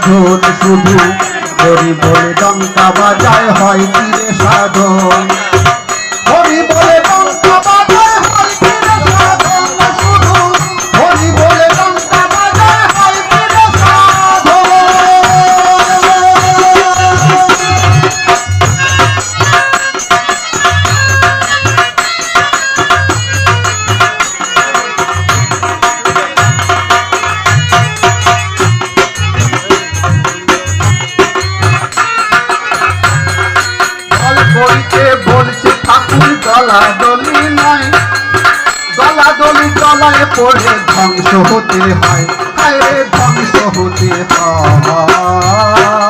সাধন শুধু হরি বলে ডঙ্কা বাজায় হয় কি রে সাধন হরি বলে ডঙ্কা বাজায় হয় কি রে সাধন শুধু হরি বলে ডঙ্কা বাজায় হয় কি রে সাধন বলছে ঠাকুর দলাদলি নয় দলাদলি তলায় পড়ে ধ্বংস হতে হয় ধ্বংস হতে হয়